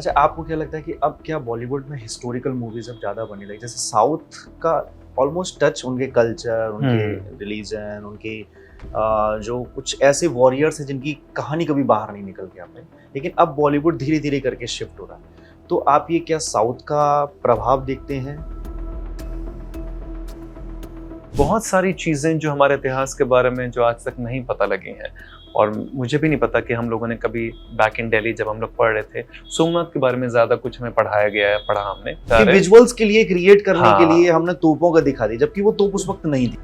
अच्छा, आपको क्या लगता है कि अब क्या बॉलीवुड में हिस्टोरिकल मूवीज अब ज़्यादा बनने लगी? जैसे साउथ का ऑलमोस्ट टच उनके कल्चर, उनके रिलीजन, उनके जो कुछ ऐसे वॉरियर्स हैं जिनकी कहानी कभी बाहर नहीं निकल के आते, लेकिन अब बॉलीवुड धीरे-धीरे करके शिफ्ट हो रहा है। तो आप ये क्या साउथ का प्रभाव देखते हैं? बहुत सारी चीज़ें जो हमारे इतिहास के बारे में जो आज तक नहीं पता लगी हैं, और मुझे भी नहीं पता कि हम लोगों ने कभी बैक इन दिल्ली जब हम लोग पढ़ रहे थे, सोमनाथ के बारे में ज़्यादा कुछ हमें पढ़ाया गया है, पढ़ा हमने। कि विजुअल्स के लिए क्रिएट करने के लिए हाँ, हमने तोपों का दिखा दी, जबकि वो तोप उस वक्त नहीं थी।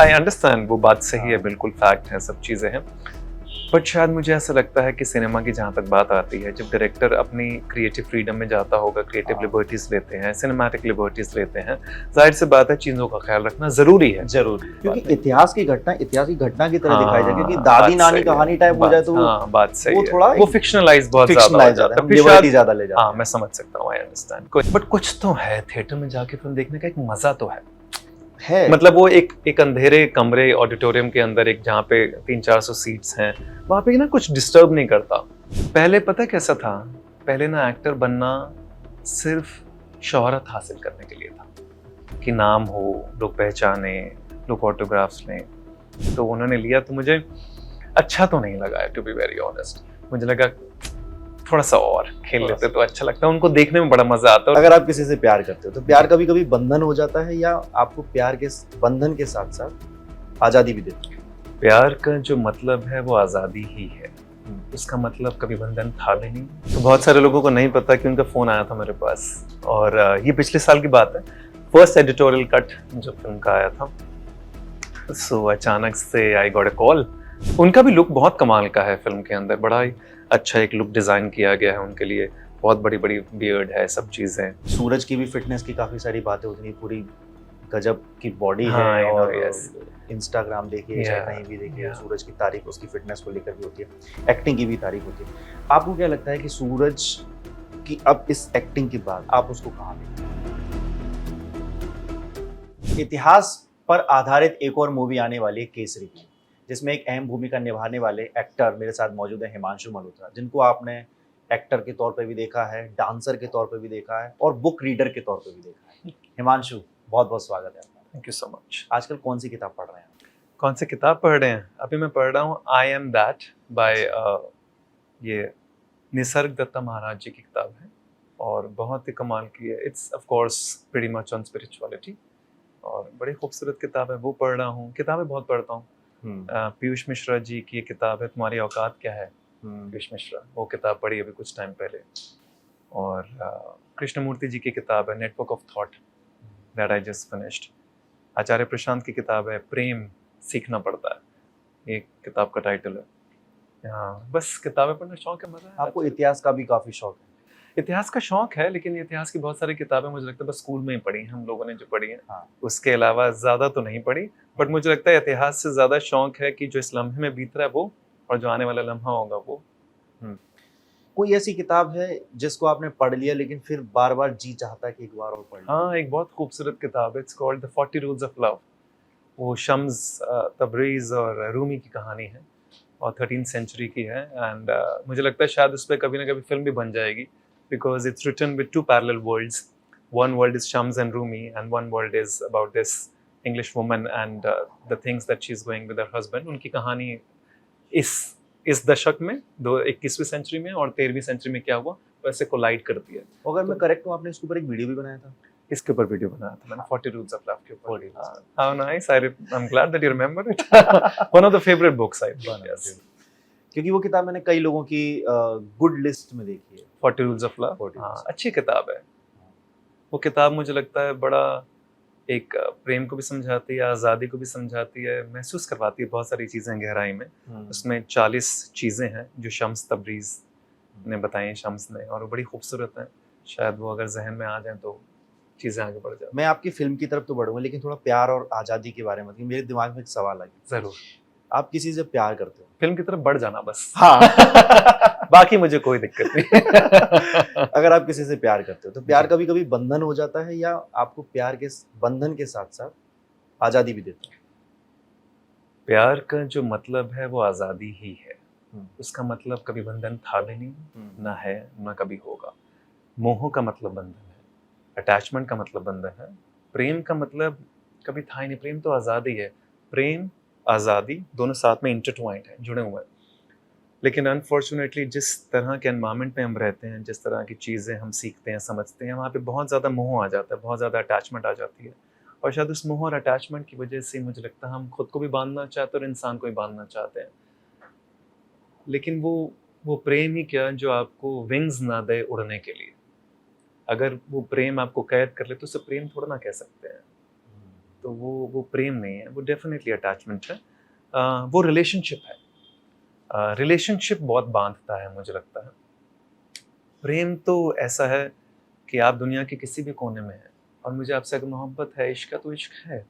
आई अंडरस्टैंड, वो बात सही है, हाँ। बिल्कुल फैक्ट है, सब चीज़ें हैं। बट शायद मुझे ऐसा लगता है कि सिनेमा की जहाँ तक बात आती है, जब डायरेक्टर अपनी क्रिएटिव फ्रीडम में जाता होगा, क्रिएटिव हाँ। लिबर्टीज लेते हैं, सिनेमैटिक लिबर्टीज लेते हैं, जाहिर सी बात है चीज़ों का ख्याल रखना ज़रूरी है। ज़रूर, क्योंकि इतिहास की घटना की तरह दिखाई जाए, क्योंकि हाँ, दादी बात नानी सही है, कहानी टाइप हो जाए तो हाँ, बात सही वो है। थोड़ा वो फिक्शनलाइज़ बहुत ज़्यादा हो फिक्शनलाइज जाता ज़्यादा है। हम फिर लिबर्टी शायद ज़्यादा ले जाते हाँ, हैं। मैं समझ सकता हूँ, आई अंडरस्टैंड। बट कुछ तो है, थिएटर में जाके फ़िल्म देखने का एक मज़ा तो है। मतलब वो एक अंधेरे कमरे ऑडिटोरियम के अंदर, एक जहाँ पे 300-400 सीट्स हैं, वहाँ पे ना कुछ डिस्टर्ब नहीं करता। पहले पता है कैसा था? पहले ना एक्टर बनना सिर्फ शोहरत हासिल करने के लिए था, कि नाम हो, लोग पहचाने, लोग ऑटोग्राफ्स लें। तो उन्होंने लिया तो मुझे अच्छा तो नहीं लगा, टू बी वेरी ऑनेस्ट। मुझे लगा थोड़ा सा और खेल लेते तो अच्छा लगता है, उनको देखने में बड़ा मजा आता है। अगर आप किसी से प्यार करते हो तो प्यार कभी कभी बंधन हो जाता है, या आपको प्यार के बंधन के साथ साथ आजादी भी देता है? प्यार का जो मतलब है वो आज़ादी ही है, उसका मतलब कभी बंधन था भी नहीं। तो बहुत सारे लोगों को नहीं पता कि उनका फ़ोन आया था मेरे पास, और ये पिछले साल की बात है, फर्स्ट एडिटोरियल कट जो फिल्म का आया था। सो अचानक से आई गॉट अ कॉल। उनका भी लुक बहुत कमाल का है फिल्म के अंदर, बड़ा ही अच्छा एक लुक डिज़ाइन किया गया है उनके लिए, बहुत बड़ी बड़ी बियर्ड है, सब चीज़ें। सूरज की भी फिटनेस की काफी सारी बातें होती हैं, पूरी गजब की बॉडी हाँ, है, I know, और yes. इंस्टाग्राम देखिए चाहे Yeah, कहीं भी देखिए, yeah. सूरज की तारीफ उसकी फिटनेस को लेकर भी होती है, एक्टिंग की भी तारीफ होती है। आपको क्या लगता है कि सूरज की अब इस एक्टिंग के बाद आप उसको कहाँ देखें? इतिहास पर आधारित एक और मूवी आने वाली है, केसरी की, जिसमें एक अहम भूमिका निभाने वाले एक्टर मेरे साथ मौजूद है, हिमांशु मल्होत्रा, जिनको आपने एक्टर के तौर पे भी देखा है, डांसर के तौर पे भी देखा है, और बुक रीडर के तौर पे भी देखा है। हिमांशु, बहुत बहुत स्वागत है आपका। Thank you so much. आजकल कौन सी किताब पढ़ रहे हैं? कौन सी किताब पढ़ रहे हैं? अभी मैं पढ़ रहा हूँ आई एम दैट बाय ये निसर्ग दत्ता महाराज जी की किताब है, और बहुत ही कमाल की है। It's of course pretty much on spirituality, और बड़ी खूबसूरत किताब है, वो पढ़ रहा हूँ। किताबें बहुत पढ़ता हूँ। पीयूष मिश्रा जी की किताब है तुम्हारी औकात क्या है, पीयूष मिश्रा, वो किताब पढ़ी अभी कुछ टाइम पहले। और कृष्णमूर्ति जी की किताब है network of thought, that I just finished. Acharya Prashant की किताब है प्रेम सीखना पड़ता है, एक किताब का टाइटल है। हाँ, बस किताबें पढ़ने शौक है, मजा है। आपको इतिहास का भी काफी शौक है? इतिहास का शौक है, लेकिन इतिहास की बहुत सारी किताबें मुझे लगता है बस स्कूल में ही पढ़ी हैं हम लोगों ने, जो पढ़ी हैं। हाँ। उसके अलावा ज़्यादा तो नहीं पढ़ी। बट मुझे लगता है इतिहास से ज़्यादा शौक है कि जो इस लम्हे में बीत रहा है वो, और जो आने वाला लम्हा होगा वो। कोई ऐसी किताब है जिसको आपने पढ़ लिया लेकिन फिर बार बार जी चाहता है कि एक बार और पढ़ लिया? हाँ, एक बहुत खूबसूरत किताब है, it's called the 40 rules of love. वो शम्स तबरीज़ और रूमी की कहानी है, और 13th सेंचुरी की है। एंड मुझे लगता है शायद उस पर कभी ना कभी फिल्म भी बन जाएगी, because it's written with two parallel worlds. One world is Shams and Rumi, and one world is about this English woman and the things that she is going with her husband. उनकी कहानी इस दशक में, 21वीं century में और 13वीं century में क्या हुआ, वैसे कोलाइड करती है। अगर मैं करेक्ट हूँ, आपने इसके ऊपर एक वीडियो भी बनाया था? इसके ऊपर वीडियो बनाया था मैंने, 40 रूल्स ऑफ लव के ऊपर। How nice, I am glad that you remember it. One of the favourite books I think, yes. क्योंकि वो किताब मैंने कई लोगों की गुड लिस्ट में देखी है। 40 रूल्स ऑफ लव, हाँ, अच्छी किताब है वो किताब। मुझे लगता है बड़ा एक प्रेम को भी समझाती है, आज़ादी को भी समझाती है, महसूस करवाती है बहुत सारी चीज़ें गहराई में। उसमें 40 चीज़ें हैं जो शम्स तबरीज़ ने बताई हैं, शम्स ने, और वो बड़ी खूबसूरत हैं। शायद वो अगर जहन में आ जाए तो चीज़ें आगे बढ़ जाए। मैं आपकी फिल्म की तरफ तो बढ़ूंगा, लेकिन थोड़ा प्यार और आज़ादी के बारे में, मेरे दिमाग में एक सवाल आ गया। ज़रूर। आप किसी से प्यार करते हो? फिल्म की तरफ बढ़ जाना बस। हाँ। बाकी मुझे कोई दिक्कत नहीं। अगर आप किसी से प्यार करते हो तो प्यार कभी कभी बंधन हो जाता है, या आपको प्यार के बंधन के साथ साथ आज़ादी भी देता है? प्यार का जो मतलब है वो आज़ादी ही है। उसका मतलब कभी बंधन था भी नहीं, ना है, ना कभी होगा। मोह का मतलब बंधन है, अटैचमेंट का मतलब बंधन है, प्रेम का मतलब कभी था ही नहीं। प्रेम तो आज़ादी है। प्रेम, आज़ादी दोनों साथ में इंटरट्वाइंड है, जुड़े हुए हैं। लेकिन अनफॉर्चुनेटली जिस तरह के एनवायरनमेंट में हम रहते हैं, जिस तरह की चीज़ें हम सीखते हैं, समझते हैं, वहाँ पे बहुत ज़्यादा मोह आ जाता है, बहुत ज़्यादा अटैचमेंट आ जाती है। और शायद उस मोह और अटैचमेंट की वजह से मुझे लगता है हम खुद को भी बांधना चाहते हैं और इंसान को भी बांधना चाहते हैं। लेकिन वो प्रेम ही क्या जो आपको विंग्स ना दे उड़ने के लिए। अगर वो प्रेम आपको कैद कर ले तो उसे प्रेम थोड़ा ना कह सकते हैं। तो वो प्रेम नहीं है, वो डेफिनेटली अटैचमेंट है। वो रिलेशनशिप है। रिलेशनशिप बहुत बांधता है मुझे लगता है। प्रेम तो ऐसा है कि आप दुनिया के किसी भी कोने में हैं और मुझे आपसे अगर मोहब्बत है, इश्क है तो इश्क है।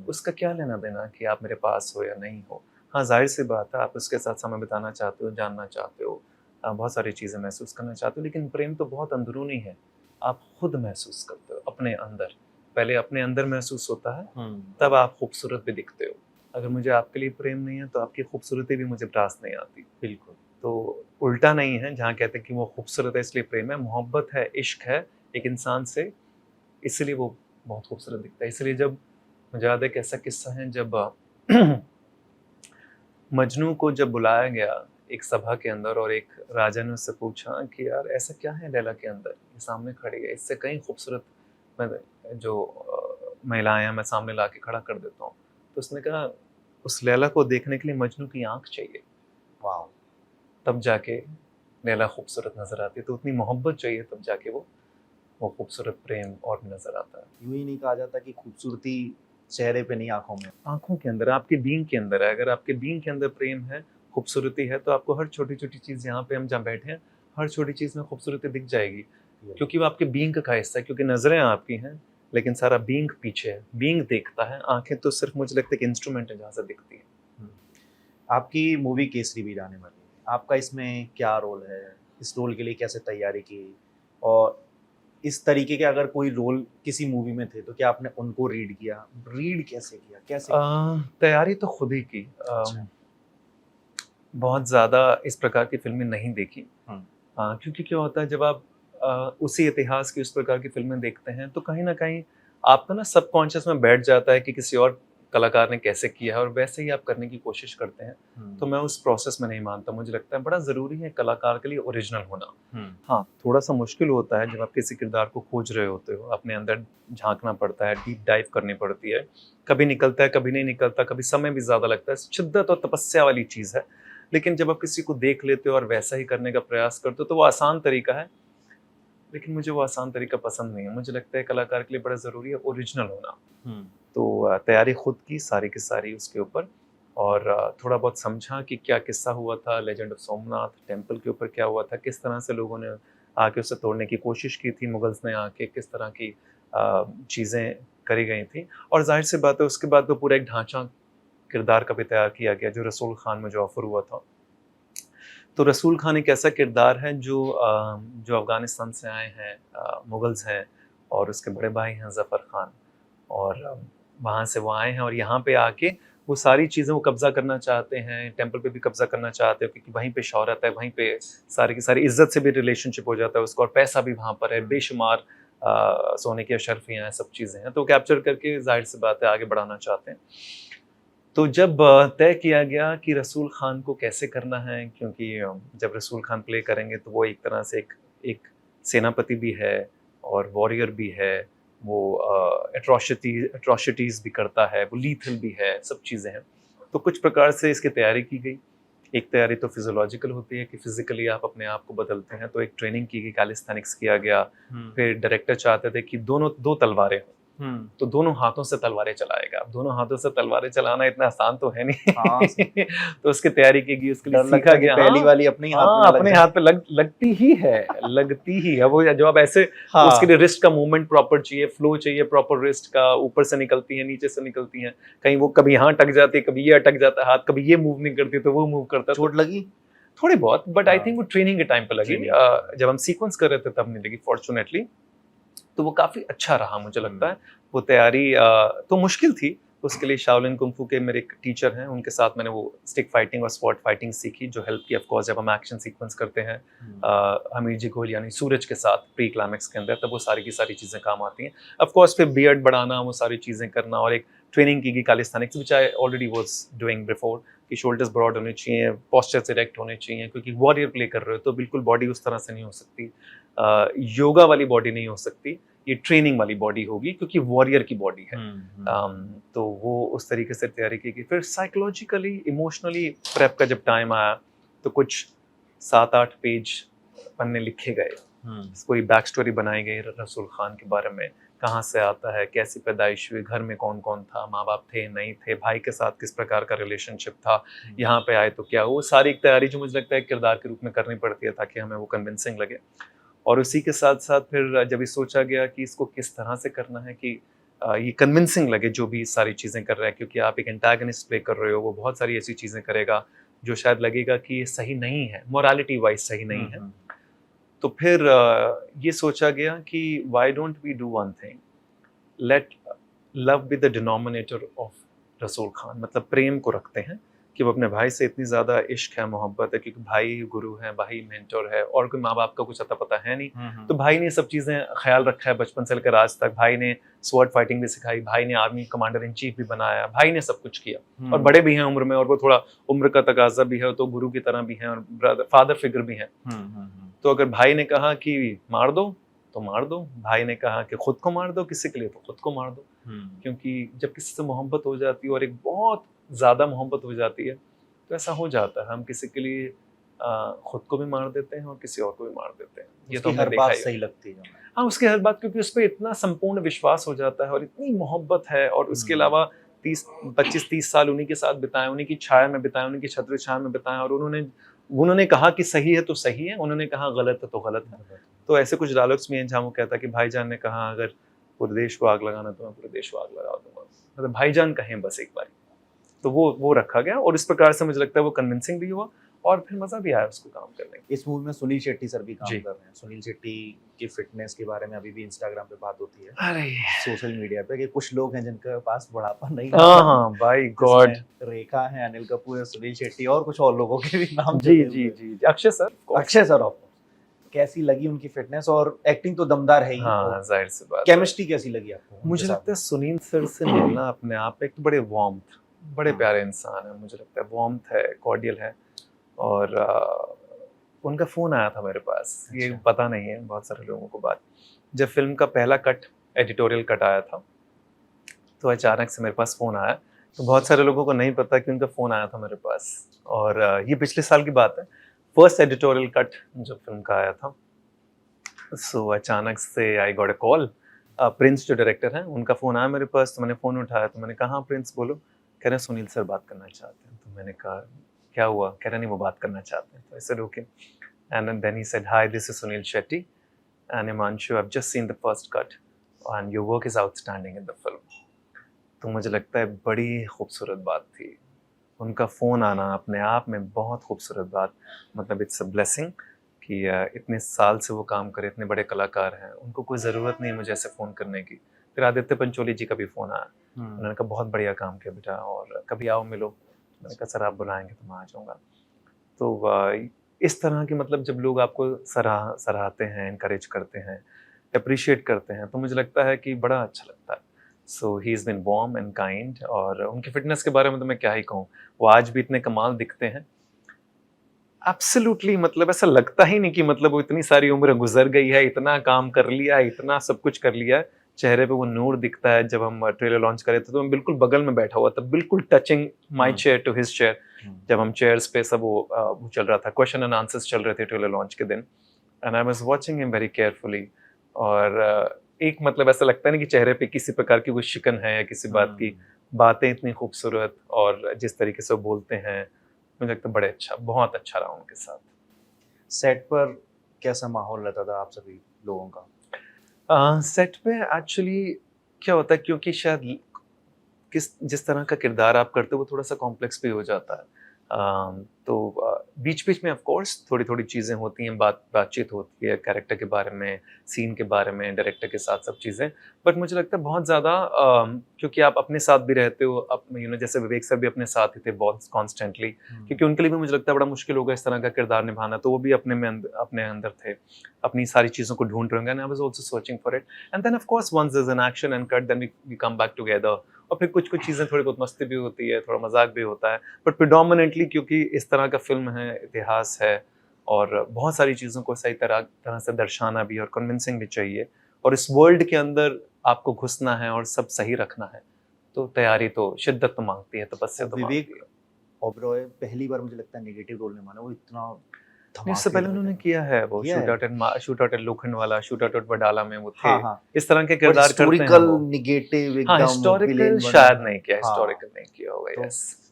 उसका क्या लेना देना कि आप मेरे पास हो या नहीं हो। हाँ, जाहिर सी बात है आप उसके साथ समय बिताना चाहते हो, जानना चाहते हो, बहुत सारी चीज़ें महसूस करना चाहते हो, लेकिन प्रेम तो बहुत अंदरूनी है। आप खुद महसूस करते हो अपने अंदर। पहले अपने अंदर महसूस होता है, तब आप खूबसूरत भी दिखते हो। अगर मुझे आपके लिए प्रेम नहीं है तो आपकी खूबसूरती भी मुझे पास नहीं आती। बिल्कुल। तो उल्टा नहीं है, जहाँ कहते हैं कि वो खूबसूरत है इसलिए प्रेम है, मोहब्बत है, इश्क है एक इंसान से, इसलिए वो बहुत खूबसूरत दिखता है। इसलिए जब मुझे याद है कि ऐसा किस्सा है जब मजनू को जब बुलाया गया एक सभा के अंदर और एक राजा ने उससे पूछा कि यार ऐसा क्या है लैला के अंदर, ये सामने खड़ी है, इससे कहीं खूबसूरत मैं जो महिलाएं हैं मैं सामने ला के खड़ा कर देता हूँ। तो उसने कहा उस लैला को देखने के लिए मजनू की आंख चाहिए, वाह। तब जाके लैला खूबसूरत नजर आती है। तो उतनी मोहब्बत चाहिए तब जाके वो खूबसूरत प्रेम और भी नजर आता है। यूं ही नहीं कहा जाता कि खूबसूरती चेहरे पे नहीं, आंखों में। आंखों के अंदर, आपके बीइंग के अंदर है। अगर आपके बीइंग के अंदर प्रेम है, खूबसूरती है, तो आपको हर छोटी छोटी चीज़, यहाँ पे हम जहाँ बैठे हैं, हर छोटी चीज़ में खूबसूरती दिख जाएगी, क्योंकि वो आपके बीइंग का हिस्सा है। क्योंकि नज़रें आपकी हैं लेकिन सारा बीइंग पीछे है। बीइंग देखता है, आंखें तो सिर्फ मुझे लगता है कि इंस्ट्रूमेंट है जहाँ से दिखती है। आपकी मूवी केसरी भी आने वाली है, आपका इसमें क्या रोल है? इस रोल के लिए कैसे तैयारी की? और इस तरीके के अगर कोई रोल किसी मूवी में थे तो क्या आपने उनको रीड किया? रीड कैसे किया? कैसे? तैयारी तो खुद ही की। अच्छा। बहुत ज़्यादा इस प्रकार की फिल्में नहीं देखी। क्योंकि क्या होता है जब आप उसी इतिहास की उस प्रकार की फिल्में देखते हैं तो कहीं ना कहीं आपका ना सबकॉन्शियस में बैठ जाता है कि किसी और कलाकार ने कैसे किया है और वैसे ही आप करने की कोशिश करते हैं। तो मैं उस प्रोसेस में नहीं मानता। मुझे लगता है बड़ा ज़रूरी है कलाकार के लिए ओरिजिनल होना। हाँ, थोड़ा सा मुश्किल होता है जब आप किसी किरदार को खोज रहे होते हो, अपने अंदर झांकना पड़ता है, डीप डाइव करनी पड़ती है। कभी निकलता है, कभी नहीं निकलता, कभी समय भी ज़्यादा लगता है। शिद्दत और तपस्या वाली चीज़ है। लेकिन जब आप किसी को देख लेते हो और वैसा ही करने का प्रयास करते हो तो वो आसान तरीका है। लेकिन मुझे वो आसान तरीका पसंद नहीं है। मुझे लगता है कलाकार के लिए बड़ा ज़रूरी है ओरिजिनल होना। तो तैयारी खुद की सारी की सारी उसके ऊपर, और थोड़ा बहुत समझा कि क्या किस्सा हुआ था लेजेंड ऑफ सोमनाथ टेम्पल के ऊपर, क्या हुआ था, किस तरह से लोगों ने आके उसे तोड़ने की कोशिश की थी, मुगल्स ने आके किस तरह की चीज़ें करी गई थी। और जाहिर सी बात है उसके बाद तो पूरा एक ढांचा किरदार का भी तैयार किया गया जो रसूल खान में जो ऑफर हुआ था। तो रसूल खान एक ऐसा किरदार है जो अफ़गानिस्तान से आए हैं, मुगल्स हैं, और उसके बड़े भाई हैं ज़फ़र खान, और वहाँ से वो आए हैं और यहाँ पे आके वो सारी चीज़ें वो कब्ज़ा करना चाहते हैं, टेम्पल पे भी कब्ज़ा करना चाहते हैं क्योंकि वहीं पे शौहरत है, वहीं पे सारी की सारी इज़्ज़त से भी रिलेशनशिप हो जाता है उसका, और पैसा भी वहाँ पर है, बेशुमार सोने की अशर्फियाँ हैं, सब चीज़ें हैं, तो कैप्चर करके ज़ाहिर सी बात है आगे बढ़ाना चाहते हैं। तो जब तय किया गया कि रसूल खान को कैसे करना है, क्योंकि जब रसूल खान प्ले करेंगे तो वो एक तरह से एक सेनापति भी है और वॉरियर भी है, वो एट्रोसिटीज़ भी करता है, वो लीथल भी है, सब चीज़ें हैं। तो कुछ प्रकार से इसकी तैयारी की गई। एक तैयारी तो फिजियोलॉजिकल होती है कि फिजिकली आप अपने आप को बदलते हैं, तो एक ट्रेनिंग की गई, कैलिस्थेनिक्स किया गया। फिर डायरेक्टर चाहते थे कि दो तलवारें हों, तो दोनों हाथों से तलवारें चलाएगा। अब दोनों हाथों से तलवारें चलाना इतना आसान तो है नहीं। तो उसकी तैयारी की गई, उसके लिए सीखा गया। पहली वाली अपने ही हाथ में अपने हाथ पे लगती ही है, लगती ही है। वो जब आप ऐसे, उसके लिए रिस्ट का मूवमेंट प्रॉपर चाहिए, फ्लो चाहिए प्रॉपर रिस्ट का, ऊपर से निकलती है, नीचे से निकलती है, कहीं वो कभी यहाँ अटक जाती है, कभी ये अटक जाता है हाथ, कभी ये मूव नहीं करती तो वो मूव करता है। चोट लगी थोड़ी बहुत, बट आई थिंक वो ट्रेनिंग के टाइम पे लगी। जब हम सीक्वेंस कर रहे थे तब नहीं लगी फॉर्चुनेटली। तो वो काफ़ी अच्छा रहा मुझे लगता है। वो तैयारी तो मुश्किल थी, तो उसके लिए शाओलिन कुंफू के मेरे एक टीचर हैं, उनके साथ मैंने वो स्टिक फाइटिंग और स्वॉर्ड फाइटिंग सीखी, जो हेल्प की ऑफ कोर्स जब हम एक्शन सीक्वेंस करते हैं हमीर जी गोयल यानी सूरज के साथ प्री क्लाइमेक्स के अंदर, तब वो सारी की सारी चीज़ें काम आती हैं। ऑफ कोर्स फिर बियर्ड बढ़ाना, वो सारी चीज़ें करना, और एक ट्रेनिंग की गई calisthenics which I already was doing before, कि शोल्डर्स ब्रॉड होने चाहिए, पोस्चर्स इरेक्ट होने चाहिए, क्योंकि वॉरियर प्ले कर रहे हो तो बिल्कुल बॉडी उस तरह से नहीं हो सकती, योगा वाली बॉडी नहीं हो सकती, ये ट्रेनिंग वाली बॉडी होगी क्योंकि वॉरियर की बॉडी है। तो वो उस तरीके से तैयारी की गई। फिर साइकोलॉजिकली इमोशनली प्रेप का जब टाइम आया तो कुछ 7-8 पेज पन्ने लिखे गए, कोई बैक स्टोरी बनाई गई रसूल खान के बारे में, कहाँ से आता है, कैसी पैदाइश हुई, घर में कौन कौन था, माँ बाप थे नहीं थे, भाई के साथ किस प्रकार का रिलेशनशिप था, यहाँ पे आए तो क्या हुआ, वो सारी एक तैयारी जो मुझे लगता है किरदार के रूप में करनी पड़ती है ताकि हमें वो कन्विंसिंग लगे। और उसी के साथ साथ फिर जब ये सोचा गया कि इसको किस तरह से करना है कि ये कन्विंसिंग लगे जो भी सारी चीज़ें कर रहा है, क्योंकि आप एक एंटागनिस्ट प्ले कर रहे हो, वो बहुत सारी ऐसी चीज़ें करेगा जो शायद लगेगा कि ये सही नहीं है, मोरालिटी वाइज सही नहीं है। तो फिर ये सोचा गया कि why don't we do one thing, let love be the denominator of Rasool Khan, मतलब प्रेम को रखते हैं कि वो अपने भाई से इतनी ज़्यादा इश्क है, मोहब्बत है, क्योंकि भाई गुरु है, भाई मेंटर है, और कोई माँ बाप का कुछ अता पता है नहीं। तो भाई ने सब चीज़ें ख्याल रखा है बचपन से लेकर आज तक, भाई ने स्वॉर्ड फाइटिंग भी सिखाई, भाई ने आर्मी कमांडर इन चीफ भी बनाया, भाई ने सब कुछ किया, और बड़े भी हैं उम्र में, और वो थोड़ा उम्र का तकाजा भी है तो गुरु की तरह भी हैं, और फादर फिगर भी हैं। तो अगर भाई ने कहा कि मार दो तो मार दो, भाई ने कहा कि खुद को मार दो किसी के लिए तो खुद को मार दो, क्योंकि जब किसी से मोहब्बत हो जाती है और एक बहुत ज़्यादा मोहब्बत हो जाती है तो ऐसा हो जाता है, हम किसी के लिए खुद को भी मार देते हैं और किसी और को भी मार देते हैं। ये तो हर बात सही लगती है। हाँ, उसकी हर बात, क्योंकि उस पर इतना संपूर्ण विश्वास हो जाता है और इतनी मोहब्बत है, और उसके अलावा 25-30 साल उन्हीं के साथ बिताए, उन्हीं की छाया में बिताए, उन्हीं की छत्र छाया में बिताए, और उन्होंने कहा कि सही है तो सही है, उन्होंने कहा गलत है तो गलत है। तो ऐसे कुछ डायलॉग्स में हैं जहाँ वो कहता है कि भाईजान ने कहा अगर पूरे देश को आग लगाना तो मैं पूरे देश को आग लगा दूंगा, मतलब भाईजान कहें बस एक बार। तो वो रखा गया, और इस प्रकार से मुझे लगता है वो कन्विंसिंग भी हुआ और फिर मजा भी आया उसको काम करने में। इस मूवी में सुनील शेट्टी सर भी काम कर रहे हैं। सुनील शेट्टी की फिटनेस के बारे में अभी भी इंस्टाग्राम पे बात होती है, अरे सोशल मीडिया पे, कि कुछ लोग हैं जिनके पास बुढ़ापा नहीं है। हाँ भाई गॉड, रेखा है, अनिल कपूर, सुनील शेट्टी और कुछ और लोगों के भी नाम। जी अक्षय सर ऑफ। कैसी लगी उनकी फिटनेस, और एक्टिंग तो दमदार है ही। हाँ, जाहिर सी बात। केमिस्ट्री कैसी लगी आपको? मुझे लगता है सुनील सर से मिलना अपने आप में एक तो बड़े वार्मथ, बड़े प्यारे इंसान है, मुझे लगता है वार्मथ है, कॉर्डियल है, और उनका फ़ोन आया था मेरे पास। ये पता नहीं है बहुत सारे लोगों को बात, जब फिल्म का पहला कट एडिटोरियल कट आया था तो अचानक से मेरे पास फ़ोन आया। तो बहुत सारे लोगों को नहीं पता कि उनका फ़ोन आया था मेरे पास, और ये पिछले साल की बात है, फर्स्ट एडिटोरियल कट जब फिल्म का आया था। सो अचानक से I got a call, Prince जो डायरेक्टर हैं उनका फ़ोन आया मेरे पास। तो मैंने फ़ोन उठाया, तो मैंने कहा हाँ प्रिंस बोलो। कह रहे हैं सुनील सर बात करना चाहते हैं। तो मैंने कहा क्या हुआ? कह रहे नहीं वो बात करना चाहते हैं। तो I said okay, and then he said hi this is Sunil Shetty and Himanshu, I have just seen the first cut and your work is outstanding in the film. तो मुझे लगता है बड़ी खूबसूरत बात थी, उनका फ़ोन आना अपने आप में बहुत खूबसूरत बात, मतलब इट्स अ ब्लेसिंग कि इतने साल से वो काम करे, इतने बड़े कलाकार हैं, उनको कोई ज़रूरत नहीं है मुझे ऐसे फ़ोन करने की। फिर आदित्य पंचोली जी का भी फ़ोन आया, उन्होंने कहा बहुत बढ़िया काम किया बेटा और कभी आओ मिलो। मैंने कहा सर आप बुलाएंगे तो मैं आ जाऊँगा। तो इस तरह की मतलब जब लोग आपको सराहते हैं, इनकरेज करते हैं, अप्रिशिएट करते हैं, तो मुझे लगता है कि बड़ा अच्छा लगता है। So he is been warm and kind, और उनकी फिटनेस के बारे में तो मैं क्या ही कहूँ, वो आज भी इतने कमाल दिखते हैं। एब्सोल्युटली, मतलब ऐसा लगता ही नहीं कि मतलब वो इतनी सारी उम्र गुजर गई है, इतना काम कर लिया है, इतना सब कुछ कर लिया है, चेहरे पे वो नूर दिखता है। जब हम ट्रेलर लॉन्च करे थे तो मैं बिल्कुल बगल में बैठा हुआ था, बिल्कुल touching my chair to his chair. जब हम चेयर्स पे सब वो चल रहा था, क्वेश्चन एंड आंसर्स चल रहे थे ट्रेलर लॉन्च के दिन, and I was watching him very carefully. और एक मतलब ऐसा लगता नहीं कि चेहरे पे किसी प्रकार की कोई शिकन है या किसी बात की, बातें इतनी खूबसूरत और जिस तरीके से वो बोलते हैं, मुझे लगता है बड़े अच्छा, बहुत अच्छा रहा उनके साथ। सेट पर कैसा माहौल रहता था आप सभी लोगों का? सेट पे एक्चुअली क्या होता है, क्योंकि शायद जिस तरह का किरदार आप करते हो वो थोड़ा सा कॉम्प्लेक्स भी हो जाता है। तो बीच बीच में ऑफ कोर्स थोड़ी थोड़ी चीज़ें होती हैं, बातचीत होती है कैरेक्टर के बारे में, सीन के बारे में, डायरेक्टर के साथ सब चीज़ें। बट मुझे लगता है बहुत ज़्यादा क्योंकि आप अपने साथ भी रहते हो, जैसे विवेक सर भी अपने साथ ही थे बहुत कॉन्स्टेंटली, क्योंकि उनके लिए भी मुझे लगता है बड़ा मुश्किल होगा इस तरह का किरदार निभाना, तो वो भी अपने अंदर थे, अपनी सारी चीज़ों को ढूंढ रहे होंगे, and I was also searching for it, and then of course once there is an action and cut, then we come back together, और फिर कुछ कुछ चीज़ें थोड़ी बहुत मस्ती भी होती है, थोड़ा मजाक भी होता है, बट प्रिडोमिनेंटली क्योंकि इस तरह का फिल्म है, इतिहास है, और बहुत सारी चीज़ों को सही तरह से दर्शाना भी और कन्विंसिंग भी चाहिए, और इस वर्ल्ड के अंदर आपको घुसना है और सब सही रखना है, तो तैयारी तो शिद्दत तो मांगती है, तपस्या तो मांगती विवेक है। ओबरॉय पहली बार मुझे लगता है नेगेटिव रोल निभाना, वो इतना नहीं, इससे पहले धमाकेदार उन्होंने कर किया है, वो किया है। Shoot out at Lokhandwala, shoot out at Wadala में वो थे, हाँ, हाँ। इस तरह के बट किरदार करते हैं हिस्टोरिकल वो। नेगेटिव हाँ, एकदम हिस्टोरिकल विलेन बना शायद है। नहीं किया, हाँ, हिस्टोरिकल नहीं किया होगा, तो यस।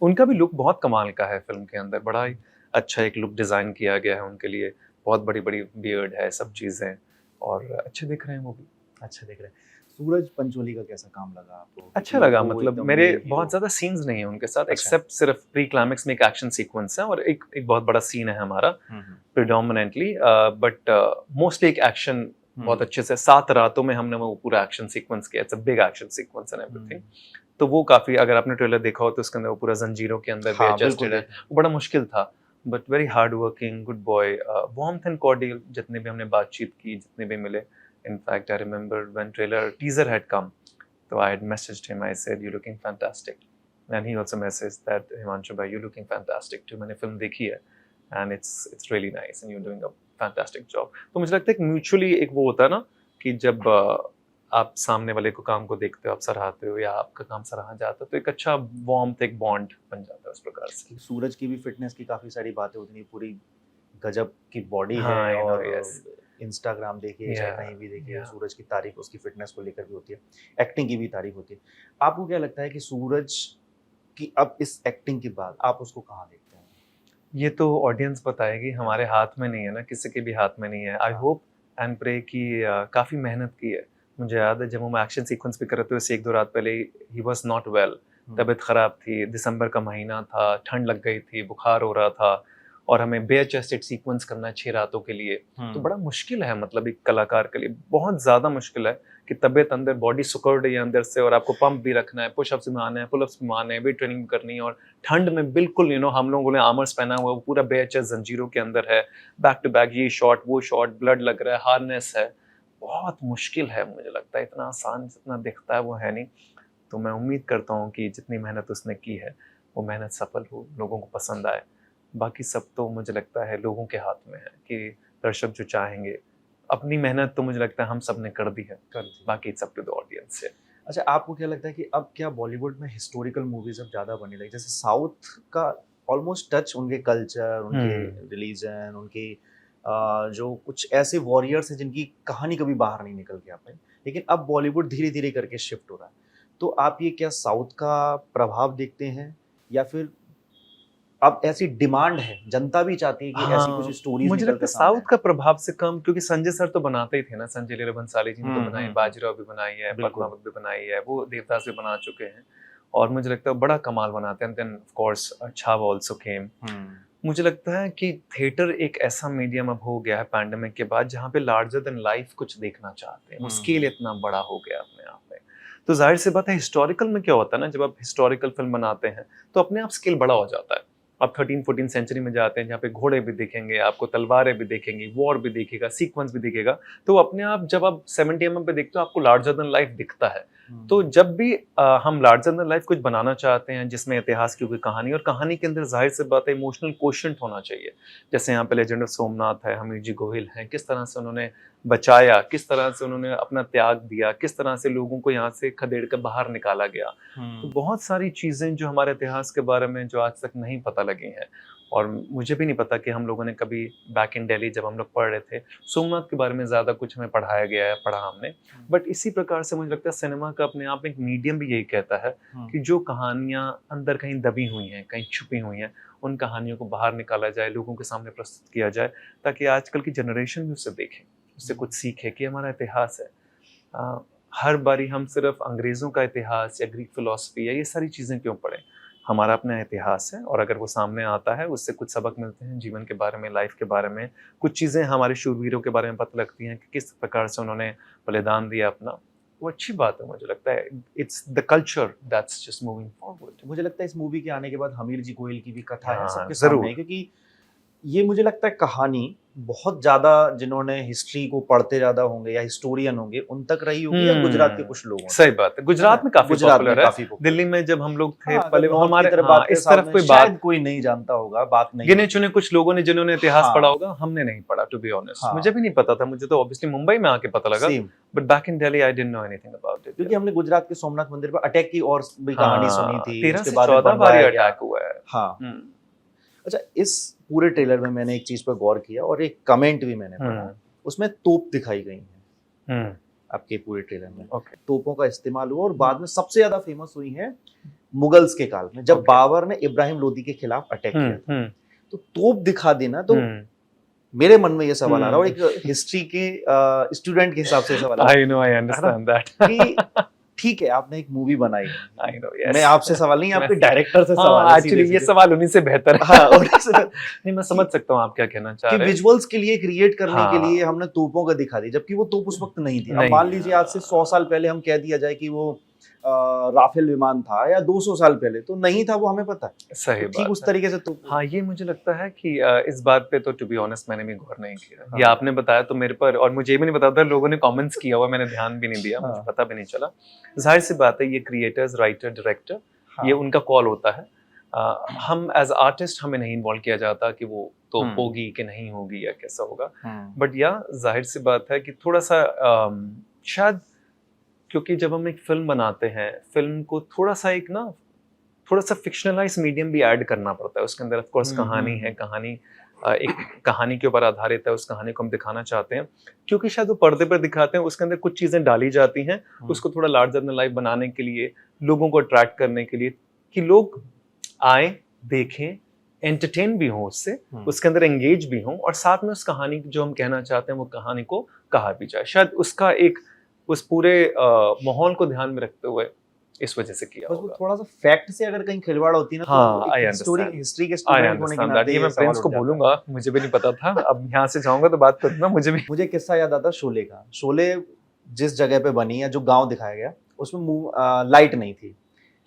उनका भी लुक बहुत कमाल का है फ़िल्म के अंदर, बड़ा ही अच्छा एक लुक डिज़ाइन किया गया है उनके लिए, बहुत बड़ी-बड़ी बियर्ड है, सब चीज़ें, और अच्छे दिख रहे हैं वो भी। अच्छा दिख रहा है। सूरज पंचोली का कैसा काम लगा आपको? अच्छा क्योंकि लगा, वो मतलब एकदम मेरे मेन बहुत हीरो। ज़्यादा सीन्स नहीं हैं उनके साथ, अच्छा। एक्सेप्ट सिर्फ प्री क्लाइमेक्स में एक एक्शन सीक्वेंस है और एक बहुत बड़ा सीन है हमारा हुँ। प्रिडोमिनेंटली, बट मोस्टली एक एक्शन बहुत हुँ, अच्छे से 7 रातों में हमने वो पूरा एक्शन सीक्वेंस किया, it's a big action sequence and everything. Hmm. तो वो काफ़ी, अगर आपने ट्रेलर देखा हो तो उसके अंदर वो पूरा जंजीरों के अंदर भी हाँ, बिल्कुल एडजस्टेड है, देखा। वो बड़ा मुश्किल था, but very hard working, good boy, warmth and cordial, जितने भी हमने बातचीत की, जितने भी मिले। In fact I remember when trailer teaser had come, so I had messaged him. I said, "You're looking fantastic," and he also messaged that, "Himanshu bhai, you're looking fantastic too. मैंने film देखी है, and it's really nice, and you're doing a fantastic job." तो मुझे लगता है कि mutually एक वो होता है ना कि जब आप सामने वाले को काम को देखते हो, आप सराहते हो या आपका काम सराहा जाता है, तो एक अच्छा वार्मथ, एक बॉन्ड बन जाता है उस प्रकार से। सूरज की भी फिटनेस की काफ़ी सारी बातें होती हैं, पूरी गजब की बॉडी है हाँ, यू नो, और यस, इंस्टाग्राम देखिए चाहे या, कहीं भी देखिए या। सूरज की तारीफ उसकी फिटनेस को लेकर भी होती है, एक्टिंग की भी तारीफ होती है। आपको क्या लगता है कि सूरज की अब इस एक्टिंग के बाद आप उसको कहाँ देखते हैं? ये तो ऑडियंस बताएगी, हमारे हाथ में नहीं है ना, किसी के भी हाथ में नहीं है। आई हाँ। होप एंड प्रे कि काफ़ी मेहनत की है। मुझे याद है जब हम एक्शन सीक्वेंस भी कर रहे थे उससे 1-2 रात पहले ही वाज़ नॉट वेल, हुँ, तबीयत ख़राब थी, दिसंबर का महीना था, ठंड लग गई थी, बुखार हो रहा था, और हमें बेयर चेस्टेड सीक्वेंस करना है 6 रातों के लिए। तो हुँ। बड़ा मुश्किल है, मतलब एक कलाकार के लिए बहुत ज़्यादा मुश्किल है कि तबीयत अंदर, बॉडी सिकुड़ रही है अंदर से, और आपको पंप भी रखना है, पुशअप्स भी मारने हैं, पुलअप्स भी मारने हैं, वेट ट्रेनिंग भी करनी है, और ठंड में बिल्कुल हम लोगों ने आर्मर्स पहना हुआ है, वो पूरा बेयर चेस्ट जंजीरों के अंदर है, बैक टू बैक ये शॉट, वो शॉट, ब्लड लग रहा है, हार्नेस है, बहुत मुश्किल है, मुझे लगता है इतना आसान जितना दिखता है वो है नहीं। तो मैं उम्मीद करता हूँ कि जितनी मेहनत उसने की है, वो मेहनत सफल हो, लोगों को पसंद आए। बाकी सब तो मुझे लगता है लोगों के हाथ में है कि दर्शक जो चाहेंगे। अपनी मेहनत तो मुझे लगता है हम सब ने कर दी है, कर दी। बाकी it's up to the audience है। अच्छा, आपको क्या लगता है कि अब क्या बॉलीवुड में हिस्टोरिकल मूवीज़ अब ज़्यादा बनने लगी? जैसे साउथ का ऑलमोस्ट टच उनके कल्चर, उनके हुँ। रिलीजन, उनके जो कुछ ऐसे वॉरियर्स हैं जिनकी कहानी कभी बाहर नहीं निकल के आ पाई। लेकिन अब बॉलीवुड धीरे-धीरे करके शिफ्ट हो रहा है। तो आप ये क्या साउथ का प्रभाव देखते हैं या फिर अब ऐसी डिमांड है, जनता भी चाहती है कि ऐसी कुछ हाँ, स्टोरीज़ मुझे निकल लगता कर है सामने साउथ आएँ? का प्रभाव से कम, क्योंकि संजय सर तो बनाते ही थे ना, संजय लीला भंसाली जी ने तो बनाई, हुँ। बाजीराव भी बनाई है, बिल्कुल। पद्मावत भी बनाई है, वो देवदास भी बना चुके हैं, और मुझे लगता है बड़ा कमाल बनाते हैं। Then of course Chhaava also came. Hmm. मुझे लगता है कि थिएटर एक ऐसा मीडियम अब हो गया है पैंडेमिक के बाद, जहाँ पे लार्जर देन लाइफ कुछ देखना चाहते हैं, वो स्केल हुँ। इतना बड़ा हो गया अपने आप में। तो ज़ाहिर सी बात है, हिस्टोरिकल में क्या होता है ना, जब आप हिस्टोरिकल फ़िल्म बनाते हैं, तो अपने आप स्केल बड़ा हो जाता है। आप 13-14 सेंचुरी में जाते हैं, जहाँ पे घोड़े भी दिखेंगे, आपको तलवारें भी दिखेंगी, वॉर भी दिखेगा, सीक्वेंस भी दिखेगा। तो अपने आप जब आप 70 एमएम पे देखते हो, आपको लार्जर देन लाइफ दिखता है। तो हुँ। जब भी हम लार्जर देन लाइफ कुछ बनाना चाहते हैं, जिसमें इतिहास की कोई कहानी, और कहानी के अंदर ज़ाहिर सी बात है इमोशनल क्वोशिएंट होना चाहिए। जैसे यहाँ पे लेजेंड ऑफ सोमनाथ है, हमीर जी गोहिल हैं, किस तरह से उन्होंने बचाया, किस तरह से उन्होंने अपना त्याग दिया, किस तरह से लोगों को यहाँ से खदेड़ कर बाहर निकाला गया। तो हुँ। बहुत सारी चीज़ें जो हमारे इतिहास के बारे में जो आज तक नहीं पता लगी हैं, और मुझे भी नहीं पता कि हम लोगों ने कभी बैक इन दिल्ली जब हम लोग पढ़ रहे थे, सोमनाथ के बारे में ज़्यादा कुछ हमें पढ़ाया गया है, पढ़ा हमने। हुँ। बट इसी प्रकार से मुझे लगता है सिनेमा का अपने आप में एक मीडियम भी यही कहता है हुँ। कि जो कहानियाँ अंदर कहीं दबी हुई हैं, कहीं छुपी हुई हैं, उन कहानियों को बाहर निकाला जाए, लोगों के सामने प्रस्तुत किया जाए, ताकि आजकल की जनरेशन भी उसे देखे, उससे कुछ सीखे कि हमारा इतिहास है। अ, हर बारी हम सिर्फ अंग्रेज़ों का इतिहास या ग्रीक फ़िलॉसफ़ी या ये सारी चीज़ें क्यों पढ़ें? हमारा अपना इतिहास है, और अगर वो सामने आता है उससे कुछ सबक मिलते हैं जीवन के बारे में, लाइफ के बारे में, कुछ चीज़ें हमारे शूरवीरों के बारे में पता लगती हैं कि किस प्रकार से उन्होंने बलिदान दिया अपना। वो अच्छी बात है, मुझे लगता है it's the culture that's just moving forward. मुझे लगता है इस मूवी के आने के बाद हमीर जी गोयल की भी कथा है हाँ, सबके जरूर। सामने, क्योंकि ये मुझे लगता है कहानी बहुत ज्यादा जिन्होंने हिस्ट्री को पढ़ते ज्यादा होंगे या हिस्टोरियन होंगे उन तक रही होगी, या गुजरात के कुछ लोगों सही बात है, गुजरात में काफी गुजरात में पॉपुलर है। काफी popular दिल्ली में जब हम लोग थे हाँ, पहले, अगर north हमारे की तरफ हाँ, बात करें इस तरफ सामने, कोई शायद बात, कोई नहीं जानता होगा, बात नहीं गिने चुने कुछ लोगों ने जिन्होंने इतिहास हाँ। पढ़ा होगा, हमने नहीं पढ़ा टू बी ऑनेस्ट। हाँ। मुझे भी नहीं पता था, मुझे तो ऑब्वियसली मुंबई में आके पता लगा, same, but back in Delhi I didn't know anything about it. क्योंकि हमने गुजरात के सोमनाथ मंदिर पर अटैक की और भी कहानी सुनी थी, 13 उसके से बाद में 14 बार बनवाया गया। अटैक हुआ है। हाँ, हम्म, अच्छा, इस पूरे ट्रेलर में मैंने एक चीज पर गौर किया और एक कमेंट भी मैंने पढ़ा, उसमें तोप दिखाई गई है आपके पूरे ट्रेलर में। ओके। तोपों का इस्तेमाल हुआ और बाद में सबसे ज्यादा फेमस हुई है मुगल्स के काल में, जब Okay. बाबर ने इब्राहिम लोदी के खिलाफ अटैक किया था। हम्म, तो तोप दिखा देना, तो मेरे मन में ये सवाल आ रहा है, और एक हिस्ट्री के स्टूडेंट के हिसाब से सवाल आ रहा I know, I understand that कि ठीक है, आपने एक मूवी बनाई, आई नो, यस। मैं आपसे सवाल नहीं, आपके डायरेक्टर से सवाल है हाँ, एक्चुअली ये सीधे-सीधे। सवाल उन्हीं से बेहतर है। हाँ, और इस- नहीं, मैं समझ सकता हूँ आप क्या कहना चाह कि रहे हैं। विजुअल्स के लिए क्रिएट करने हाँ। के लिए हमने तोपों का दिखा दी, जबकि वो तोप उस वक्त नहीं थी। अब नहीं, मान लीजिए आज से 100 साल पहले हम कह दिया जाए कि वो राफेल विमान था, या 200 साल पहले, तो नहीं था, वो हमें पता है। सही तो बात ठीक उस है। तरीके से तो हाँ, ये मुझे लगता है कि इस बात पे तो टू बी ऑनेस्ट मैंने भी गौर नहीं किया। हाँ। ये आपने बताया तो मेरे पर, और मुझे भी नहीं पता था, लोगों ने कमेंट्स किया हुआ, मैंने ध्यान भी नहीं दिया, मुझे हाँ। पता भी नहीं चला। जाहिर सी बात है, ये क्रिएटर्स, राइटर, डायरेक्टर, हाँ। ये उनका कॉल होता है। हम एज आर्टिस्ट हमें नहीं इन्वॉल्व किया जाता कि वो तो होगी कि नहीं होगी या कैसा होगा। बट या जाहिर सी बात है कि थोड़ा सा शायद, क्योंकि जब हम एक फिल्म बनाते हैं, फिल्म को थोड़ा सा फिक्शनलाइज मीडियम भी ऐड करना पड़ता है। उसके अंदर ऑफ कोर्स कहानी है, कहानी एक कहानी के ऊपर आधारित है, उस कहानी को हम दिखाना चाहते हैं, क्योंकि शायद वो पर्दे पर दिखाते हैं, उसके अंदर कुछ चीजें डाली जाती हैं उसको थोड़ा लार्जर देन लाइफ बनाने के लिए, लोगों को अट्रैक्ट करने के लिए, कि लोग आए, देखें, एंटरटेन भी हो उससे, उसके अंदर एंगेज भी हों, और साथ में उस कहानी जो हम कहना चाहते हैं वो कहानी को कहा भी जाए। शायद उसका एक उस पूरे माहौल को ध्यान में रखते हुए इस वजह से किया बस वो होगा। थोड़ा सा फैक्ट से अगर कहीं खिलवाड़ होती ना, हाँ, तो I एक understand. हिस्ट्री के I स्टूडेंट होने के understand that. नाते ये मैं सवाल प्रिंस को उठ जाता है। बोलूंगा, मुझे भी नहीं पता था, अब यहाँ से जाऊंगा तो बात करूंगा, मुझे भी। मुझे किस्सा याद आता शोले का। शोले जिस जगह पे बनी या जो गांव दिखाया गया, उसमें लाइट नहीं थी,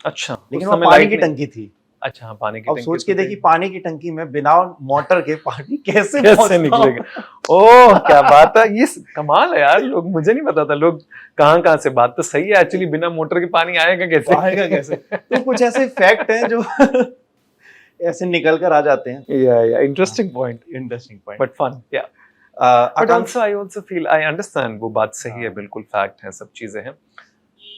अच्छा, लेकिन उस वहाँ समय पानी light की नहीं- टंकी थी। अच्छा, हाँ, पानी की अब टंकी सोच तो के थी। देखिए, पानी की टंकी में बिना मोटर के पानी कैसे कैसे पहुंचता निकलेगा? होगा? ओह, क्या बात है, ये कमाल है यार, लोग, मुझे नहीं पता था, लोग कहाँ से, बात तो सही है एक्चुअली, बिना मोटर के पानी आएगा कैसे? आएगा कैसे? तो कुछ ऐसे फैक्ट हैं जो ऐसे निकल कर आ जाते हैं। Yeah interesting point, interesting point. But fun, yeah. But Akanksha, also I also feel, I understand, वो बात सही है, हाँ। बिल्कुल फैक्ट है, सब चीजें हैं।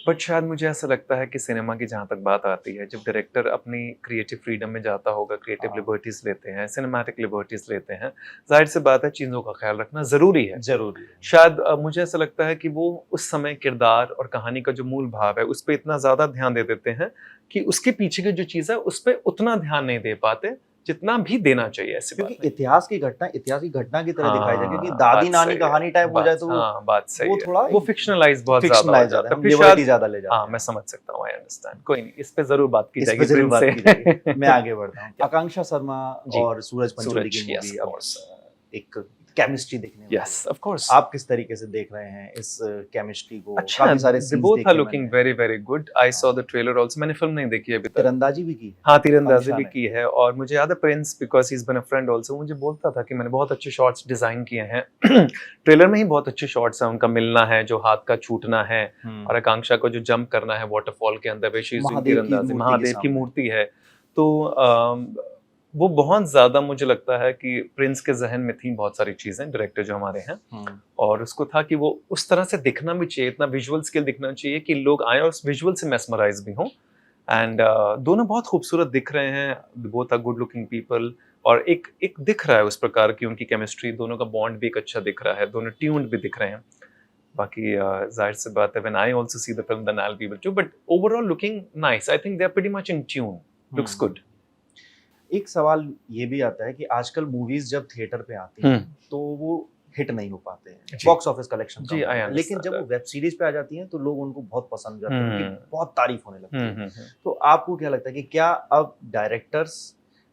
बट शायद मुझे ऐसा लगता है कि सिनेमा की जहाँ तक बात आती है, जब डायरेक्टर अपनी क्रिएटिव फ्रीडम में जाता होगा, क्रिएटिव हाँ। लिबर्टीज लेते हैं, सिनेमैटिक लिबर्टीज लेते हैं, जाहिर सी बात है चीज़ों का ख्याल रखना ज़रूरी है। जरूरी है। शायद मुझे ऐसा लगता है कि वो उस समय किरदार और कहानी का जो मूल भाव है उस पर इतना ज़्यादा ध्यान दे देते हैं कि उसके पीछे की जो चीज़ है उस पर उतना ध्यान नहीं दे पाते जितना भी देना चाहिए। ऐसी बात क्योंकि नहीं। इतिहास की घटना की तरह दिखाई जाए, क्योंकि हाँ, दादी बात नानी सही है, कहानी टाइप हो जाए तो बात सही वो है, थोड़ा वो फिक्शनलाइज बहुत ज्यादा हो फिक्शनलाइज जाता ज्यादा, है, हम फिर लिबर्टी शायद। ज्यादा ले जाते हाँ, हैं। मैं समझ सकता हूँ, आई अंडरस्टैंड, कोई नहीं, इस पे जरूर बात की इस पे जाएगी, जरूर बात प्रिंस की से। जाएगी। मैं आगे बढ़ता हूँ। आकांक्षा शर्मा जी। और सूरज पंचोली की सूरज, yes, मूवी of अब course. एक केमिस्ट्री देखने वाली Yes, है। of course. आप किस तरीके से देख रहे हैं इस केमिस्ट्री को? अच्छा, काफी सारे they scenes both देखे are looking मैंने। very very good. I saw the trailer also. मैंने फिल्म नहीं देखी है अभी तक। तीरंदाजी भी की। हाँ, तीरंदाजी आकांक्षा भी ने। की है, और मुझे याद है Prince, because he is been a friend also, मुझे बोलता था कि मैंने बहुत अच्छे शॉट्स डिजाइन किए हैं। ट्रेलर में ही बहुत अच्छे शॉट्स हैं, उनका मिलना है, जो हाथ का छूटना है, और आकांक्षा को जो जंप करना है वाटरफॉल के अंदर, तीरंदाजी, महादेव की मूर्ति है। तो वो बहुत ज्यादा मुझे लगता है कि प्रिंस के जहन में थी बहुत सारी चीजें, डायरेक्टर जो हमारे हैं, और उसको था कि वो उस तरह से दिखना भी चाहिए, इतना विजुअल स्किल दिखना चाहिए कि लोग आए और उस विजुअल से मेस्मराइज भी हों। एंड दोनों बहुत खूबसूरत दिख रहे हैं, both are good looking people, और एक दिख रहा है उस प्रकार की उनकी केमिस्ट्री, दोनों का बॉन्ड भी एक अच्छा दिख रहा है, दोनों ट्यून्ड भी दिख रहे हैं। बाकी जाहिर सी बात है, when I also see the film then I will be able to, but overall looking nice, I think they are pretty much in tune, looks good. एक सवाल ये भी आता है कि आजकल मूवीज जब थिएटर पे आती हैं तो वो हिट नहीं हो पाते हैं, जी। बॉक्स ऑफिस कलेक्शन जी, कम I होता है। लेकिन understand जब वो that. वेब सीरीज पे आ जाती हैं तो लोग उनको बहुत पसंद करते हैं, उनकी बहुत तारीफ होने लगती है। हम्म। तो आपको क्या लगता है कि क्या अब डायरेक्टर्स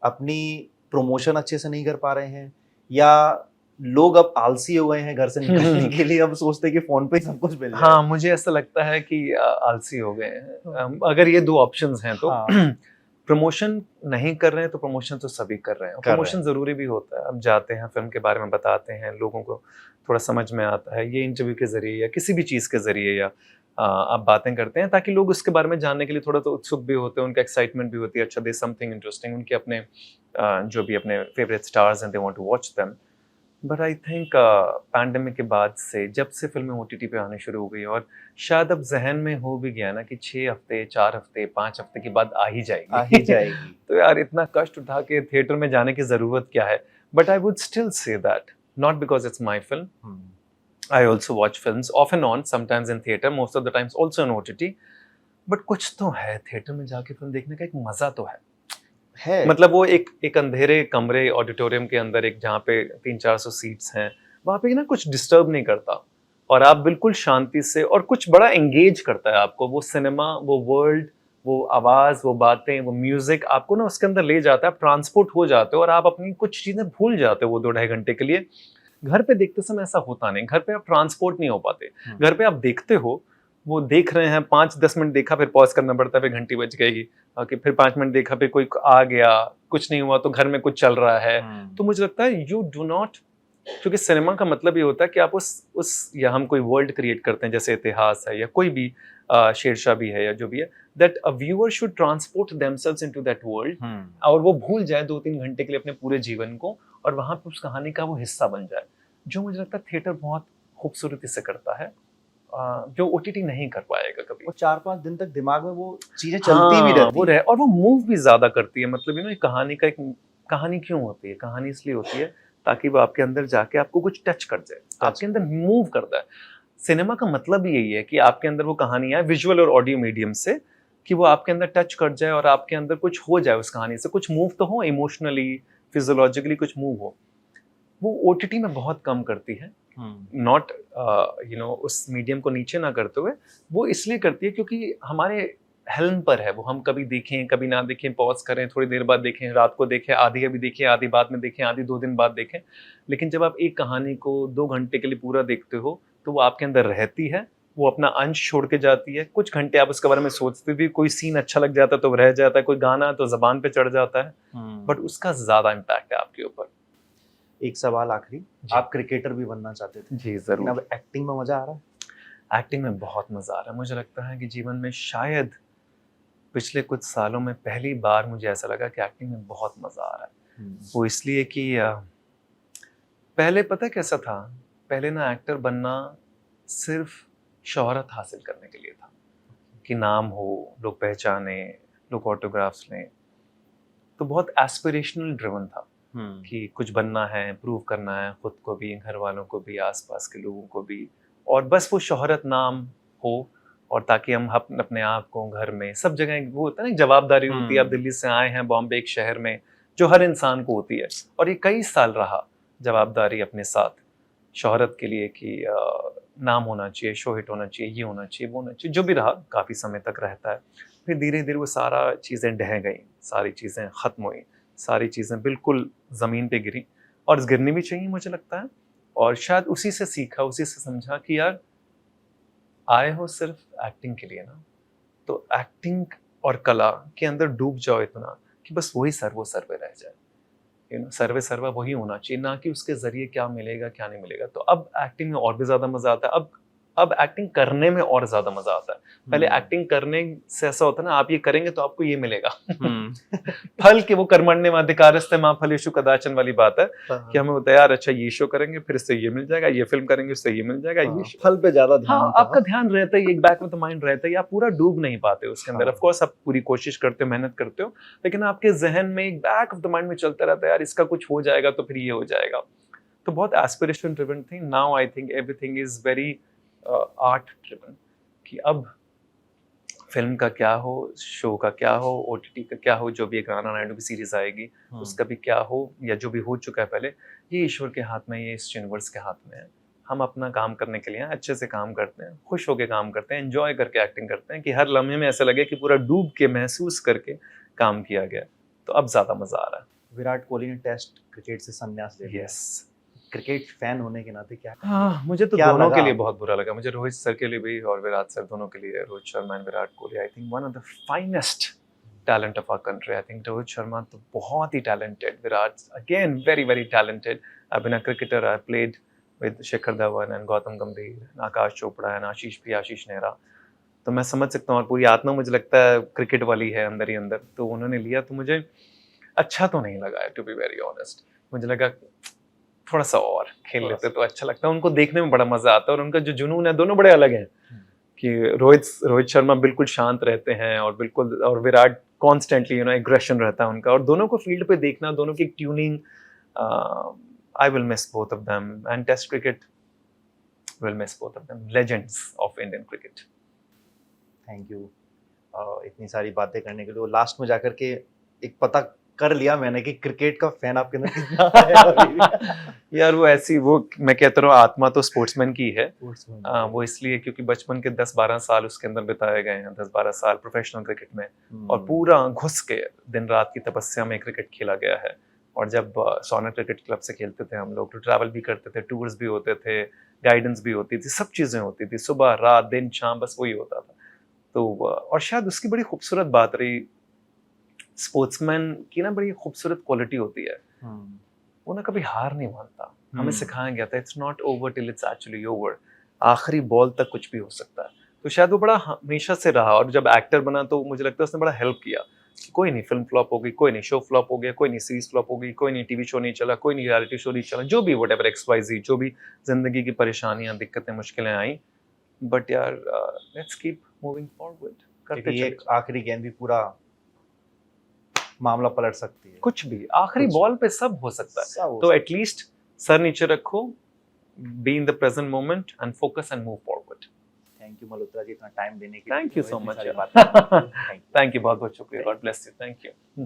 अपनी प्रमोशन अच्छे से नहीं कर पा रहे हैं, या लोग अब आलसी हो गए हैं घर से निकलने के लिए, अब सोचते हैं कि फोन पे ही सब कुछ मिल जाए? हाँ, मुझे ऐसा लगता है कि आलसी हो गए हैं। अगर ये दो ऑप्शंस हैं तो हाँ। प्रमोशन नहीं कर रहे हैं तो प्रमोशन तो सभी कर रहे हैं। कर रहे प्रमोशन ज़रूरी भी होता है। अब जाते हैं, फ़िल्म के बारे में बताते हैं, लोगों को थोड़ा समझ में आता है। ये इंटरव्यू के ज़रिए या किसी भी चीज़ के ज़रिए, या आप बातें करते हैं ताकि लोग उसके बारे में जानने के लिए थोड़ा तो उत्सुक भी होते हैं, उनका एक्साइटमेंट भी होती है। अच्छा, देयर समथिंग इंटरेस्टिंग, उनके अपने जो भी अपने फेवरेट स्टार्स हैं, they want to watch them. But I think pandemic के बाद से जब से फिल्में ओटीटी पे आनी शुरू हो गई, और शायद अब जहन में हो भी गया ना कि 6 हफ्ते, 4 हफ्ते, 5 हफ्ते के बाद आ ही जाएगी। आ ही जाएगी। तो यार इतना कष्ट उठा के थिएटर में जाने की ज़रूरत क्या है? But I would still say that, not because it's my film. I also watch films off and on, sometimes in theater, most of the times also on OTT. But कुछ तो है थिएटर में जाके फिल्म देखने का, एक मजा तो है। मतलब वो एक अंधेरे कमरे ऑडिटोरियम के अंदर, एक जहाँ पे 300-400 सीट्स हैं, वहाँ पे ना कुछ डिस्टर्ब नहीं करता, और आप बिल्कुल शांति से, और कुछ बड़ा एंगेज करता है आपको वो सिनेमा, वो वर्ल्ड, वो आवाज़, वो बातें, वो म्यूजिक आपको ना उसके अंदर ले जाता है, आप ट्रांसपोर्ट हो जाते हो और आप अपनी कुछ चीज़ें भूल जाते हो वो 2-2.5 घंटे के लिए। घर पे देखते समय ऐसा होता नहीं, घर पे आप ट्रांसपोर्ट नहीं हो पाते। घर पे आप देखते हो, वो देख रहे हैं, 5-10 मिनट देखा, फिर पॉज करना पड़ता है, फिर घंटी बज गई, कि फिर 5 मिनट देखा, फिर कोई आ गया, कुछ नहीं हुआ तो घर में कुछ चल रहा है। तो मुझे लगता है यू डू नॉट, क्योंकि सिनेमा का मतलब ये होता है कि आप उस या हम कोई वर्ल्ड क्रिएट करते हैं, जैसे इतिहास है या कोई भी शेरशाह भी है या जो भी है, that a viewer should transport themselves into that world, और वो भूल जाए 2-3 घंटे के लिए अपने पूरे जीवन को, और वहां पे उस कहानी का वो हिस्सा बन जाए, जो मुझे लगता है थिएटर बहुत खूबसूरती से करता है, जो ओटीटी नहीं कर पाएगा कभी। वो 4-5 दिन तक दिमाग में वो चीजें चलती भी रहती वो और वो मूव भी ज्यादा करती है। मतलब कहानी का एक कहानी क्यों होती है? कहानी इसलिए होती है ताकि वो आपके अंदर जाके आपको कुछ टच कर जाए, आपके अंदर मूव करता है। सिनेमा का मतलब यही है कि आपके अंदर वो कहानी आए विजुअल और ऑडियो मीडियम से, कि वो आपके अंदर टच कर जाए और आपके अंदर कुछ हो जाए, उस कहानी से कुछ मूव तो हो, इमोशनली, फिजियोलॉजिकली कुछ मूव हो। वो ओटीटी में बहुत कम करती है, नॉट उस मीडियम को नीचे ना करते हुए, वो इसलिए करती है क्योंकि हमारे हेल्म पर है वो, हम कभी देखें कभी ना देखें, पॉज करें, थोड़ी देर बाद देखें, रात को देखें, आधी अभी देखें, आधी बाद में देखें, आधी 2 दिन बाद देखें। लेकिन जब आप एक कहानी को 2 घंटे के लिए पूरा देखते हो तो वो आपके अंदर रहती है, वो अपना अंश छोड़ के जाती है। कुछ घंटे आप उसके बारे में सोचते भी, कोई सीन अच्छा लग जाता है तो रह जाता है, कोई गाना तो जबान पे चढ़ जाता है, बट उसका ज्यादा इम्पैक्ट है आपके ऊपर। एक सवाल आखिरी, आप क्रिकेटर भी बनना चाहते थे जी लेकिन जरूर। अब एक्टिंग में मजा आ रहा है? एक्टिंग में बहुत मजा आ रहा है। मुझे लगता है कि जीवन में शायद पिछले कुछ सालों में पहली बार मुझे ऐसा लगा कि एक्टिंग में बहुत मजा आ रहा है। वो इसलिए कि पहले पता कैसा था, पहले ना एक्टर बनना सिर्फ शोहरत हासिल करने के लिए था, कि नाम हो, लोग पहचाने, लोग ऑटोग्राफ्स लें, तो बहुत एस्पिरेशनल ड्रिवन था कि कुछ बनना है, प्रूव करना है खुद को भी, घर वालों को भी, आसपास के लोगों को भी, और बस वो शोहरत नाम हो, और ताकि हम अपने आप को घर में सब जगह, वो होता है ना जवाबदारी होती है, आप दिल्ली से आए हैं बॉम्बे एक शहर में, जो हर इंसान को होती है, और ये कई साल रहा जवाबदारी अपने साथ शोहरत के लिए, कि नाम होना चाहिए, शो हिट होना चाहिए, ये होना चाहिए, वो होना चाहिए, जो भी रहा काफ़ी समय तक रहता है। फिर धीरे धीरे वो सारा चीज़ें ढह गई, सारी चीज़ें ख़त्म हुई, सारी चीज़ें बिल्कुल ज़मीन पे गिरी, और गिरनी भी चाहिए मुझे लगता है। और शायद उसी से सीखा, उसी से समझा कि यार आए हो सिर्फ एक्टिंग के लिए ना, तो एक्टिंग और कला के अंदर डूब जाओ इतना कि बस वही सर्वे रह जाए, सर्वा वही होना चाहिए, ना कि उसके जरिए क्या मिलेगा क्या नहीं मिलेगा। तो अब एक्टिंग में और भी ज्यादा मजा आता है, अब एक्टिंग करने में और ज्यादा मजा आता है। पहले एक्टिंग करने से ऐसा होता है ना, आप ये करेंगे तो आपको ये मिलेगा, फल के वो कर्मण्येवाधिकारस्ते मा फलेषु कदाचन वाली बात है, कि हमें होता है यार अच्छा ये शो करेंगे फिर इससे ये मिल जाएगा, ये फिल्म करेंगे उससे ये मिल जाएगा, ये फल पे ज्यादा ध्यान। हाँ, आपका ध्यान रहता है, एक बैक ऑफ द माइंड रहता है, आप पूरा डूब नहीं पाते उसके अंदर। ऑफ कोर्स आप पूरी कोशिश करते हो, मेहनत करते हो, लेकिन आपके जहन में एक बैक ऑफ द माइंड में चलता रहता है यार इसका कुछ हो जाएगा तो फिर ये हो जाएगा। तो बहुत एस्पिरेशन ड्रिवन थी। Now I think everything is very art driven, कि अब फिल्म का क्या हो, शो का क्या हो, ओटीटी का क्या हो, जो भी एक राणा नायडू की सीरीज आएगी उसका भी क्या हो, या जो भी हो चुका है पहले, ये ईश्वर के हाथ में, ये इस यूनिवर्स के हाथ में है। हम अपना काम करने के लिए हैं, अच्छे से काम करते हैं, खुश होकर काम करते हैं, एंजॉय करके एक्टिंग करते हैं कि हर लम्हे में ऐसा लगे कि पूरा डूब के महसूस करके काम किया गया। तो अब ज़्यादा मज़ा आ रहा है। विराट कोहली ने टेस्ट क्रिकेट से संन्यास ले लिया। यस। क्रिकेट फैन होने के नाते क्या हाँ, मुझे तो क्या दोनों लगा के लिए आपको? बहुत बुरा लगा। मुझे रोहित सर के लिए भी और विराट सर दोनों के लिए। Rohit Sharma and Virat Kohli, I think one of the finest talent of our country. I think Rohit Sharma तो बहुत ही talented, Virat again very very talented. I been a cricketer, I played with Shikhar Dhawan and Gautam Gambhir, Aakash Chopra and Ashish Nehra. तो मैं समझ सकता हूँ, और पूरी आत्मा मुझे लगता है क्रिकेट वाली है अंदर ही अंदर। तो उन्होंने लिया तो मुझे अच्छा तो नहीं लगा, टू बी वेरी ऑनेस्ट। मुझे लगा थोड़ा सा और खेल लेते तो अच्छा लगता है। उनको देखने में बड़ा मजा आता है, और उनका जो जुनून है, दोनों बड़े अलग हैं। कि रोहित शर्मा बिल्कुल शांत रहते हैं, और बिल्कुल, और विराट कॉन्स्टेंटली एग्रेशन रहता है उनका। और दोनों को फील्ड पे देखना, दोनों की tuning, I will miss both of them, and test cricket will miss both of them, legends of Indian cricket. Thank you इतनी सारी बातें करने के लिए। लास्ट में जाकर के एक पता कर लिया मैंने कि क्रिकेट का फैन आपके अंदर कितना है अभी भी। यार वो ऐसी, वो मैं कहता रहा हूँ, आत्मा तो स्पोर्ट्समैन की है। वो वो इसलिए क्योंकि बचपन के 10-12 साल उसके अंदर बिताए गए हैं, 10-12 साल प्रोफेशनल क्रिकेट में, और पूरा घुस के दिन रात की तपस्या में क्रिकेट खेला गया है। और जब सोना क्रिकेट क्लब से खेलते थे हम लोग, तो ट्रैवल भी करते थे, टूर्स भी होते थे, गाइडेंस भी होती थी, सब चीज़ें होती थी, सुबह रात दिन शाम, बस वही होता था। तो और शायद उसकी बड़ी खूबसूरत बात रही, स्पोर्ट्समैन की ना बड़ी खूबसूरत क्वालिटी होती है, वो ना कभी हार नहीं मानता। हमें सिखाया गया था, it's not over till it's actually over. आखिरी बॉल तक कुछ भी हो सकता है। तो शायद वो बड़ा हमेशा से रहा, और जब एक्टर बना तो मुझे लगता है उसने बड़ा हेल्प किया। कोई नहीं, फिल्म फ्लॉप हो गई, कोई नहीं शो फ्लॉप हो गया, कोई नहीं सीरीज फ्लॉप हो गई, कोई नहीं टीवी शो नहीं चला, कोई नहीं रियलिटी शो नहीं चला, जो भी व्हाटएवर XYZ, जो भी जिंदगी की परेशानियां, दिक्कतें, मुश्किलें आई, बट यार लेट्स कीप मूविंग फॉरवर्ड, करते ये चले। आखिरी गेंद भी पूरा मामला पलट सकती है। कुछ भी आखिरी बॉल पे सब हो सकता है। तो एटलीस्ट सर नीचे रखो, be in the present moment and focus and move forward. Thank you Malhotra ji, इतना टाइम देने के लिए। Thank you so much. Thank thank you, बहुत बहुत शुक्रिया। God bless you. Thank you.